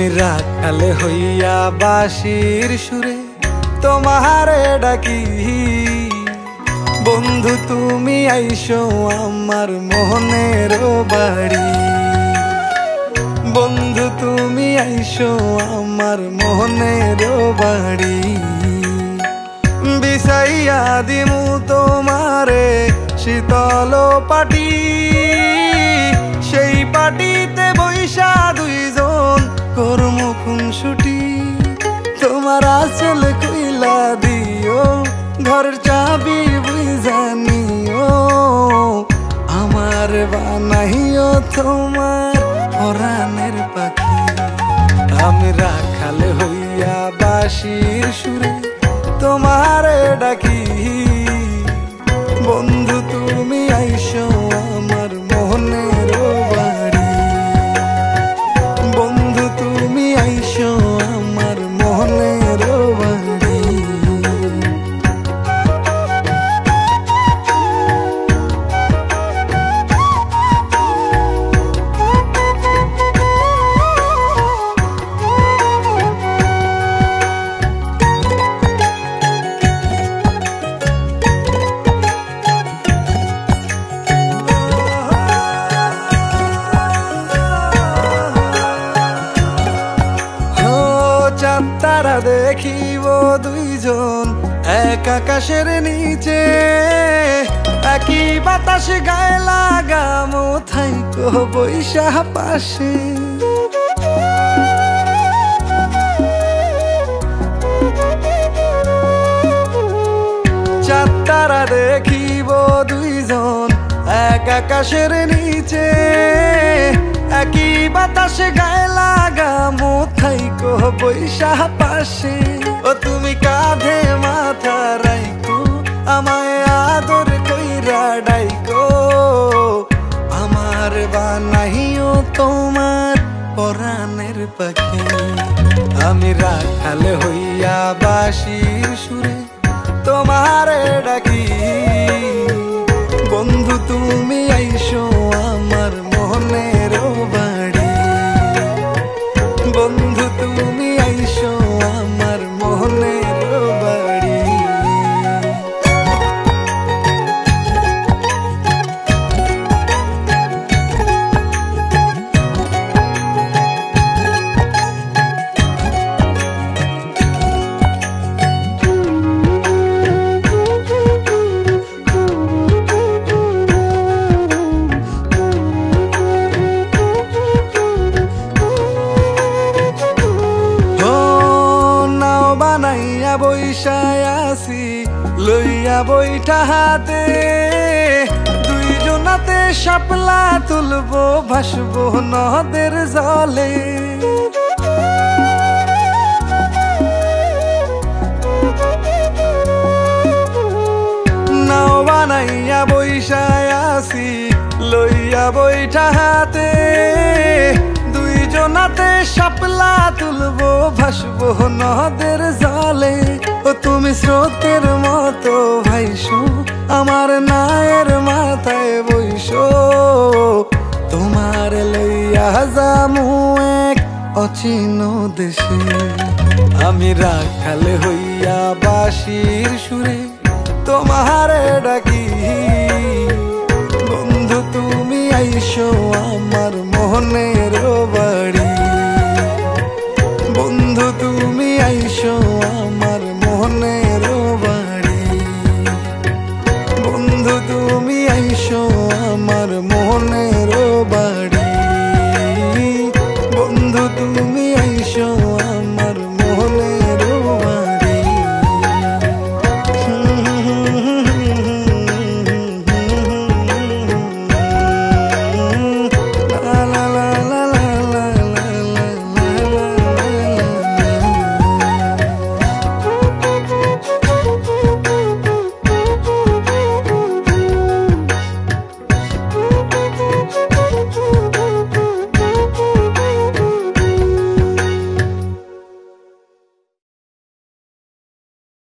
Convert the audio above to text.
আমি রাখাল হইয়া বাঁশির সুরে তোমারে ডাকি, বন্ধু তুমি আইসো আমার মনের বাড়ি, বন্ধু তুমি আইসো আমার মনের বাড়ি। বিছাইয়া দিমু তোমারে শীতল পাটি, সেই পাটিতে বৈশা দুইজন করমু খুনসুটি। তোমার আঁচল কইলা দিও, ঘরের চাবি বুঝা নিও, আমার বানাইও তোমার পরাণের পাখি। আমি রাখাল হইয়া বাঁশির সুরে তোমারে ডাকি, বন্ধু তুমি আইসো আমার মনের বাড়ি, বন্ধু তুমি আইসো আমার মনের বাড়ি। তারা দেখিব দুইজন এক আকাশের নিচে, একই বাতাস গায়ে লাগামো থাইকো বৈশা পাশে। চাঁদ তারা দেখিব দুইজন এক আকাশের নিচে, একই বাতাস গায়ে লাগামো থাইকো বৈশা পাশে। ও তুমি কাঁধে মাথা রাইকো, আমায় আদর কইরা ডাইকো, আমার বানাইও তোমার পরাণের পাখি। আমি রাখাল হইয়া বাঁশির সুরে তোমারে ডাকি, বন্ধু তুমি আইসো আমার মনের বাড়ি, বন্ধু তুমি আইসো আমার মনের বাড়ি। বানাইয়া বৈশায় আসি লইয়া বইটা হাতে, দুইজনাতে শাপলা তুলবো ভাসবো নদের জলে। নাও বানাইয়া বৈশায় আসি লইয়া বইটা হাতে, দুইজনাতে শাপলা তুলবো ভাসবো নদের জলে। ও তুমি স্রোতের মতো ভাইসো আমার নায়ের মাথায় বইসো, তোমার লইয়া যামু এক অচিন দেশে। আমি রাখাল হইয়া বাঁশির সুরে তোমারে ডাকি, বন্ধু তুমি আইসো আমার মনের বাড়ি।